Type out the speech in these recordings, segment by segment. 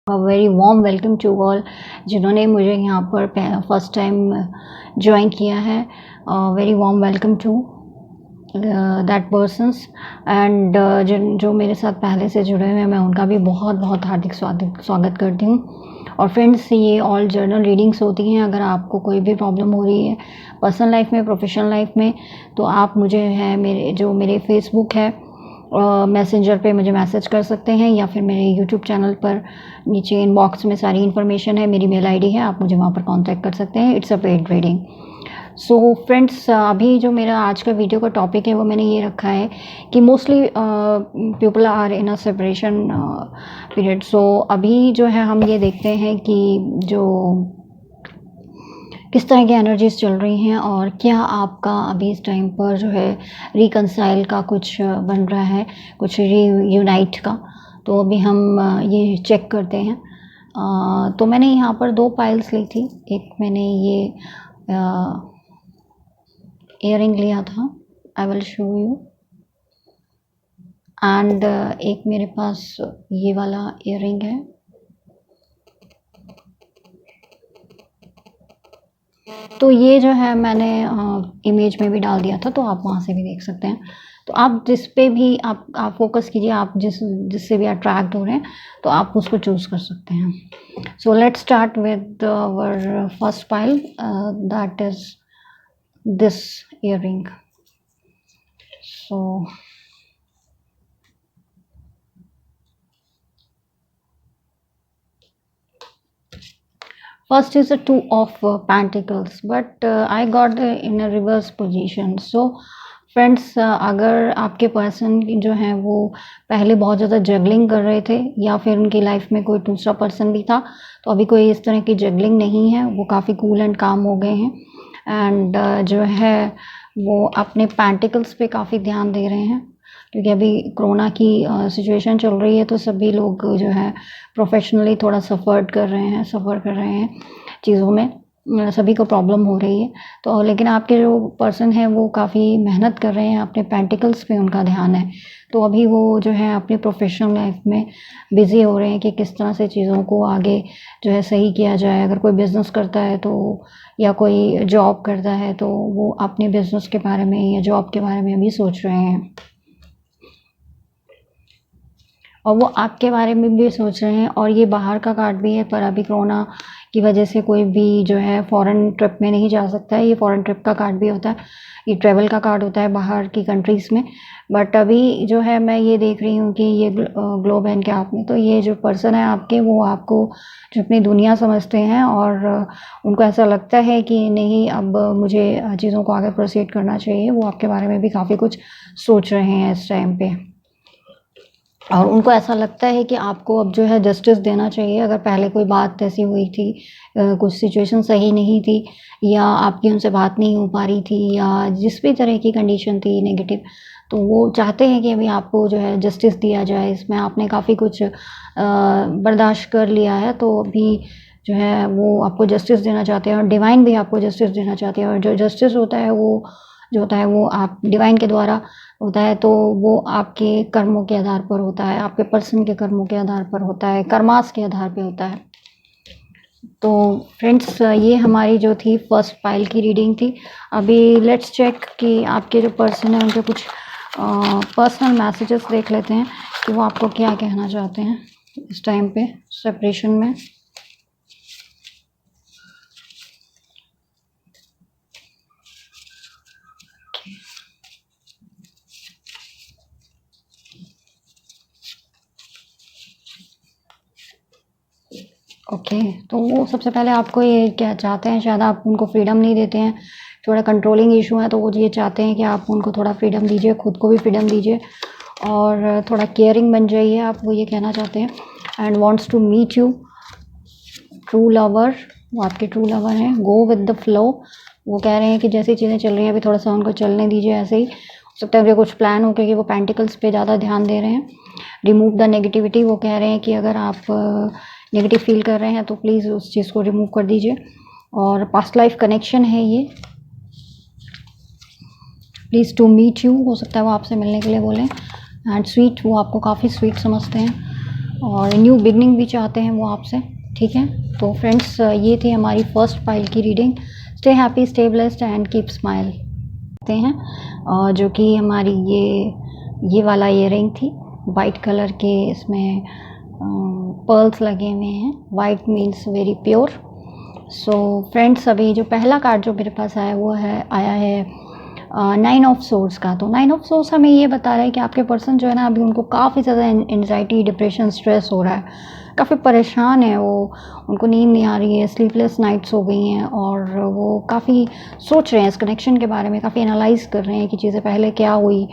Very warm welcome to all जिन्होंने मुझे यहाँ पर फर्स्ट टाइम ज्वाइन किया है। Very warm welcome to that persons and जिन जो मेरे साथ पहले से जुड़े हुए हैं मैं उनका भी बहुत बहुत हार्दिक स्वागत करती हूँ। और फ्रेंड्स, ये ऑल जर्नल रीडिंग्स होती हैं। अगर आपको कोई भी प्रॉब्लम हो रही है पर्सनल लाइफ में, प्रोफेशनल लाइफ में, तो आप मुझे मेरे फेसबुक है मैसेंजर पे मुझे मैसेज कर सकते हैं, या फिर मेरे यूट्यूब चैनल पर नीचे इनबॉक्स में सारी इन्फॉर्मेशन है, मेरी मेल आईडी है, आप मुझे वहाँ पर कांटेक्ट कर सकते हैं। It's a paid reading. So friends, अभी जो मेरा आज का वीडियो का टॉपिक है वो मैंने ये रखा है कि mostly people are in a separation period. So अभी जो है हम ये देखते हैं कि जो किस तरह की एनर्जीज चल रही हैं और क्या आपका अभी इस टाइम पर जो है रिकंसाइल का कुछ बन रहा है, कुछ रीयूनाइट का। तो अभी हम ये चेक करते हैं। तो मैंने यहाँ पर 2 पाइल्स ली थी। एक मैंने ये इयररिंग लिया था, I will show you. And एक मेरे पास ये वाला इयररिंग है। तो ये जो है मैंने इमेज में भी डाल दिया था, तो आप वहाँ से भी देख सकते हैं। तो आप जिस पे भी आप फोकस कीजिए, आप जिससे भी अट्रैक्ट हो रहे हैं तो आप उसको चूज़ कर सकते हैं। So let's start with our first pile, that is this earring. So first is a 2 of pentacles, but I got in a reverse position. So friends, अगर आपके पर्सन जो हैं वो पहले बहुत ज़्यादा जगलिंग कर रहे थे या फिर उनकी लाइफ में कोई दूसरा पर्सन भी था, तो अभी कोई इस तरह की जगलिंग नहीं है। वो काफ़ी कूल एंड काम हो गए हैं एंड जो है वो अपने पेंटिकल्स पे काफ़ी ध्यान दे रहे हैं, क्योंकि अभी कोरोना की सिचुएशन चल रही है, तो सभी लोग जो है प्रोफेशनली थोड़ा सफ़र कर रहे हैं चीज़ों में। सभी को प्रॉब्लम हो रही है। तो लेकिन आपके जो पर्सन है वो काफ़ी मेहनत कर रहे हैं, अपने पेंटिकल्स पे उनका ध्यान है। तो अभी वो जो है अपनी प्रोफेशनल लाइफ में बिज़ी हो रहे हैं कि किस तरह से चीज़ों को आगे जो है सही किया जाए। अगर कोई बिज़नेस करता है तो, या कोई जॉब करता है, तो वो अपने बिज़नेस के बारे में या जॉब के बारे में अभी सोच रहे हैं, और वो आपके बारे में भी सोच रहे हैं। और ये बाहर का कार्ड भी है, पर अभी कोरोना की वजह से कोई भी जो है फॉरेन ट्रिप में नहीं जा सकता है। ये फॉरेन ट्रिप का कार्ड भी होता है, ये ट्रैवल का कार्ड होता है बाहर की कंट्रीज़ में। बट अभी जो है मैं ये देख रही हूँ कि ये ग्लोब है इनके हाथ में। तो ये जो पर्सन है आपके, वो आपको जो अपनी दुनिया समझते हैं और उनको ऐसा लगता है कि नहीं, अब मुझे चीज़ों को आगे प्रोसीड करना चाहिए। वो आपके बारे में भी काफ़ी कुछ सोच रहे हैं इस टाइम पे, और उनको ऐसा लगता है कि आपको अब जो है जस्टिस देना चाहिए। अगर पहले कोई बात ऐसी हुई थी, कुछ सिचुएशन सही नहीं थी, या आपकी उनसे बात नहीं हो पा रही थी, या जिस भी तरह की कंडीशन थी नेगेटिव, तो वो चाहते हैं कि अभी आपको जो है जस्टिस दिया जाए। इसमें आपने काफ़ी कुछ बर्दाश्त कर लिया है, तो अभी जो है वो आपको जस्टिस देना चाहते हैं, और डिवाइन भी आपको जस्टिस देना चाहते हैं। और जो जस्टिस होता है वो आप डिवाइन के द्वारा होता है, तो वो आपके कर्मों के आधार पर होता है, आपके पर्सन के कर्मों के आधार पर होता है, कर्मास के आधार पे होता है। तो फ्रेंड्स, ये हमारी जो थी फर्स्ट पाइल की रीडिंग थी। अभी लेट्स चेक कि आपके जो पर्सन है उनके कुछ पर्सनल मैसेजेस देख लेते हैं कि वो आपको क्या कहना चाहते हैं इस टाइम पे सेपरेशन में। ओके, तो वो सबसे पहले आपको ये क्या चाहते हैं, शायद आप उनको फ्रीडम नहीं देते हैं, थोड़ा कंट्रोलिंग इशू है, तो वो ये चाहते हैं कि आप उनको थोड़ा फ्रीडम दीजिए, खुद को भी फ्रीडम दीजिए, और थोड़ा केयरिंग बन जाइए आप, वो ये कहना चाहते हैं। And wants to meet you, true lover, वो आपके ट्रू लवर हैं। गो विद द फ्लो, वो कह रहे हैं कि जैसी चीज़ें चल रही हैं अभी थोड़ा सा उनको चलने दीजिए ऐसे ही। हो सकता है अभी कुछ प्लान हो, क्योंकि वो पेंटिकल्स पे ज़्यादा ध्यान दे रहे हैं। रिमूव द नेगेटिविटी, वो कह रहे हैं कि अगर आप नेगेटिव फील कर रहे हैं तो प्लीज़ उस चीज़ को रिमूव कर दीजिए। और पास्ट लाइफ कनेक्शन है ये, प्लीज़ टू मीट यू, हो सकता है वो आपसे मिलने के लिए बोलें। एंड स्वीट, वो आपको काफ़ी स्वीट समझते हैं। और न्यू बिगनिंग भी चाहते हैं वो आपसे, ठीक है। तो फ्रेंड्स ये थी हमारी फर्स्ट पाइल की reading. Stay happy, stay blessed and keep smile हैं। जो कि हमारी ये वाला ईयरिंग थी, वाइट कलर के, इसमें पर्ल्स लगे हुए हैं। White means very pure. So friends अभी जो पहला कार्ड जो मेरे पास आया वो आया है 9 ऑफ सोर्ड्स का। तो 9 ऑफ सोर्ड्स हमें ये बता रहा है कि आपके पर्सन जो है ना, अभी उनको काफ़ी ज़्यादा एंजाइटी, डिप्रेशन, स्ट्रेस हो रहा है, काफ़ी परेशान है वो, उनको नींद नहीं आ रही है, स्लीपलेस नाइट्स हो गई हैं, और वो काफ़ी सोच रहे हैं इस कनेक्शन के बारे में, काफ़ी एनालाइज़ कर रहे हैं कि चीज़ें पहले क्या हुई,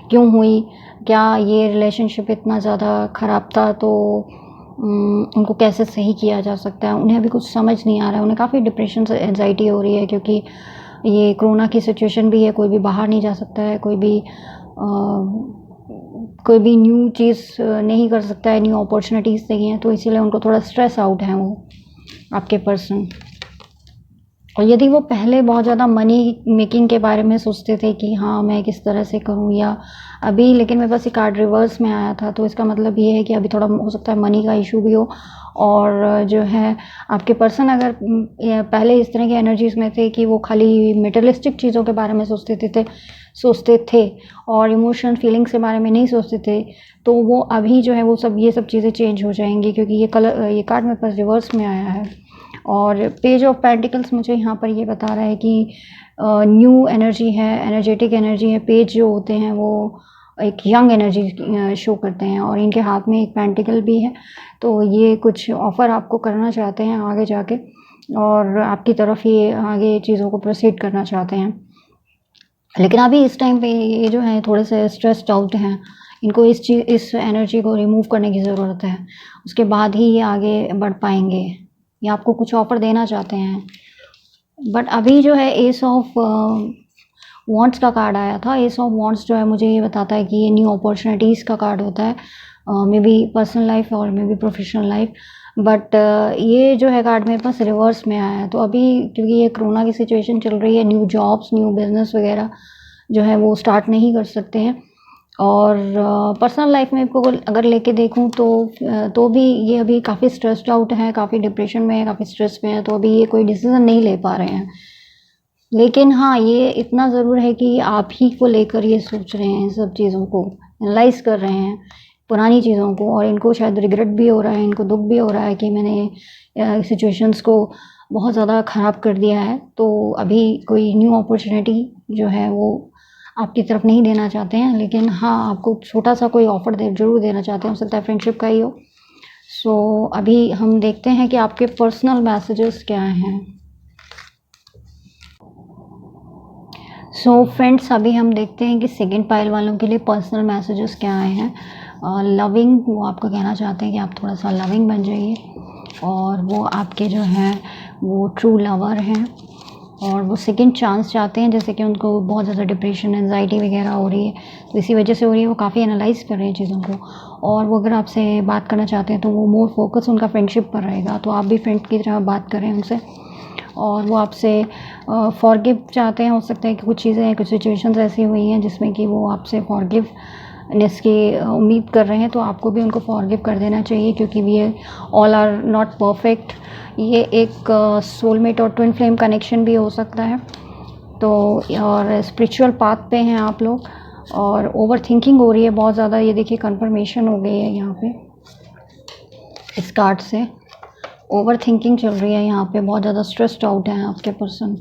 क्यों हुई, क्या ये रिलेशनशिप इतना ज़्यादा ख़राब था, तो उनको कैसे सही किया जा सकता है। उन्हें अभी कुछ समझ नहीं आ रहा है, उन्हें काफ़ी डिप्रेशन से एंजाइटी हो रही है, क्योंकि ये कोरोना की सिचुएशन भी है, कोई भी बाहर नहीं जा सकता है, कोई भी न्यू चीज़ नहीं कर सकता है, न्यू अपॉर्चुनिटीज़ नहीं है, तो इसीलिए उनको थोड़ा स्ट्रेस आउट है वो आपके पर्सन। और यदि वो पहले बहुत ज़्यादा मनी मेकिंग के बारे में सोचते थे कि हाँ मैं किस तरह से करूँ, या अभी, लेकिन मेरे पास ये कार्ड रिवर्स में आया था, तो इसका मतलब ये है कि अभी थोड़ा हो सकता है मनी का इशू भी हो। और जो है आपके पर्सन अगर पहले इस तरह की एनर्जीज़ में थे कि वो खाली मटेरियलिस्टिक चीज़ों के बारे में सोचते थे और इमोशन फीलिंग्स के बारे में नहीं सोचते थे, तो वो अभी जो है वो ये सब चीज़ें चेंज हो जाएंगी, क्योंकि ये कार्ड मेरे पास रिवर्स में आया है। और पेज ऑफ पेंटिकल्स मुझे यहाँ पर ये बता रहा है कि न्यू एनर्जी है, एनर्जेटिक एनर्जी है। पेज जो होते हैं वो एक यंग एनर्जी शो करते हैं, और इनके हाथ में एक पेंटिकल भी है, तो ये कुछ ऑफ़र आपको करना चाहते हैं आगे जाके, और आपकी तरफ ये आगे चीज़ों को प्रोसीड करना चाहते हैं। लेकिन अभी इस टाइम पे ये जो है थोड़े से स्ट्रेस्ड आउट हैं, इनको इस एनर्जी को रिमूव करने की ज़रूरत है, उसके बाद ही ये आगे बढ़ पाएंगे, या आपको कुछ ऑफ़र देना चाहते हैं। बट अभी जो है एस ऑफ वॉन्ट्स का कार्ड आया था। एस ऑफ वॉन्ट्स जो है मुझे ये बताता है कि ये न्यू अपॉर्चुनिटीज़ का कार्ड होता है, मे बी पर्सनल लाइफ और may be professional life. But ये जो है कार्ड मेरे पास रिवर्स में आया है। तो अभी क्योंकि ये कोरोना की सिचुएशन चल रही है, न्यू जॉब्स, न्यू बिजनेस वगैरह जो है वो स्टार्ट नहीं कर सकते हैं। और पर्सनल लाइफ में को अगर लेके देखूं तो भी ये अभी काफ़ी स्ट्रेस्ड आउट है, काफ़ी डिप्रेशन में है, काफ़ी स्ट्रेस में है, तो अभी ये कोई डिसीज़न नहीं ले पा रहे हैं। लेकिन हाँ, ये इतना ज़रूर है कि आप ही को लेकर ये सोच रहे हैं, सब चीज़ों को एनालाइज़ कर रहे हैं, पुरानी चीज़ों को, और इनको शायद रिग्रेट भी हो रहा है, इनको दुःख भी हो रहा है कि मैंने सिचुएशंस को बहुत ज़्यादा ख़राब कर दिया है। तो अभी कोई न्यू अपॉर्चुनिटी जो है वो आपकी तरफ नहीं देना चाहते हैं, लेकिन हाँ, आपको छोटा-सा कोई ऑफ़र ज़रूर देना चाहते हैं, हो सकता है फ्रेंडशिप का ही हो। सो अभी हम देखते हैं कि आपके पर्सनल मैसेजेस क्या हैं। सो फ्रेंड्स अभी हम देखते हैं कि सेकंड पाइल वालों के लिए पर्सनल मैसेजेस क्या आए हैं। लविंग, वो आपको कहना चाहते हैं कि आप थोड़ा सा लविंग बन जाइए, और वो आपके जो हैं वो ट्रू लवर हैं, और वो सेकंड चांस चाहते हैं, जैसे कि उनको बहुत ज़्यादा डिप्रेशन, एंजाइटी वगैरह हो रही है, तो इसी वजह से हो रही है, वो काफ़ी एनालाइज़ कर रहे हैं चीज़ों को। और वो अगर आपसे बात करना चाहते हैं तो वो मोर फोकस उनका फ्रेंडशिप पर रहेगा, तो आप भी फ्रेंड की तरह बात करें उनसे। और वो आपसे फॉरगिव चाहते हैं। हो सकता है कि कुछ चीज़ें, कुछ सिचुएशंस ऐसी हुई हैं जिसमें कि वो आपसे फॉरगिवनेस की उम्मीद कर रहे हैं, तो आपको भी उनको फॉरगिव कर देना चाहिए, क्योंकि we all are not perfect. ये एक सोलमेट और ट्विन फ्लेम कनेक्शन भी हो सकता है। तो और स्पिरिचुअल पाथ पे हैं आप लोग, और ओवर थिंकिंग हो रही है बहुत ज़्यादा। ये देखिए कन्फर्मेशन हो गई है यहाँ पे इस कार्ड से। ओवर थिंकिंग चल रही है यहाँ पे, बहुत ज़्यादा स्ट्रेस्ड आउट है आपके पर्सन,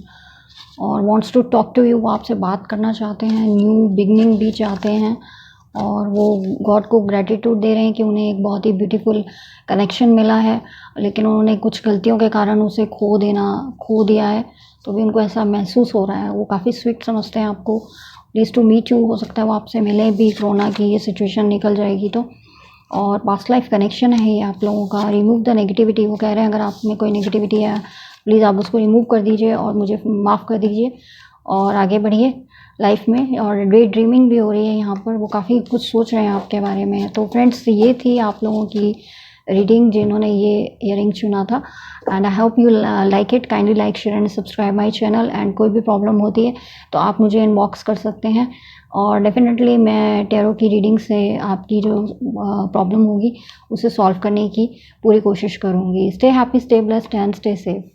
और wants to talk to you, वो आपसे बात करना चाहते हैं, न्यू बिगनिंग भी चाहते हैं, और वो गॉड को ग्रैटिट्यूड दे रहे हैं कि उन्हें एक बहुत ही ब्यूटीफुल कनेक्शन मिला है, लेकिन उन्होंने कुछ गलतियों के कारण उसे खो दिया है, तो भी उनको ऐसा महसूस हो रहा है। वो काफ़ी स्वीट समझते हैं आपको, प्लीज़ टू मीट यू, हो सकता है वो आपसे मिले भी, कोरोना की ये सिचुएशन निकल जाएगी तो। और पास्ट लाइफ कनेक्शन है ये आप लोगों का। रिमूव द नेगेटिविटी, वो कह रहे हैं अगर आप में कोई नेगेटिविटी है प्लीज़ आप उसको रिमूव कर दीजिए और मुझे माफ़ कर दीजिए, और आगे बढ़िए लाइफ में। और डे ड्रीमिंग भी हो रही है यहाँ पर, वो काफ़ी कुछ सोच रहे हैं आपके बारे में। तो फ्रेंड्स ये थी आप लोगों की रीडिंग जिन्होंने ये ईयरिंग चुना था। And I hope you like it. Kindly like, share and subscribe my channel. And कोई भी प्रॉब्लम होती है तो आप मुझे इनबॉक्स कर सकते हैं, और डेफिनेटली मैं टैरो की रीडिंग से आपकी जो प्रॉब्लम होगी उसे सॉल्व करने की पूरी कोशिश करूँगी। Stay happy, stay blessed and stay safe.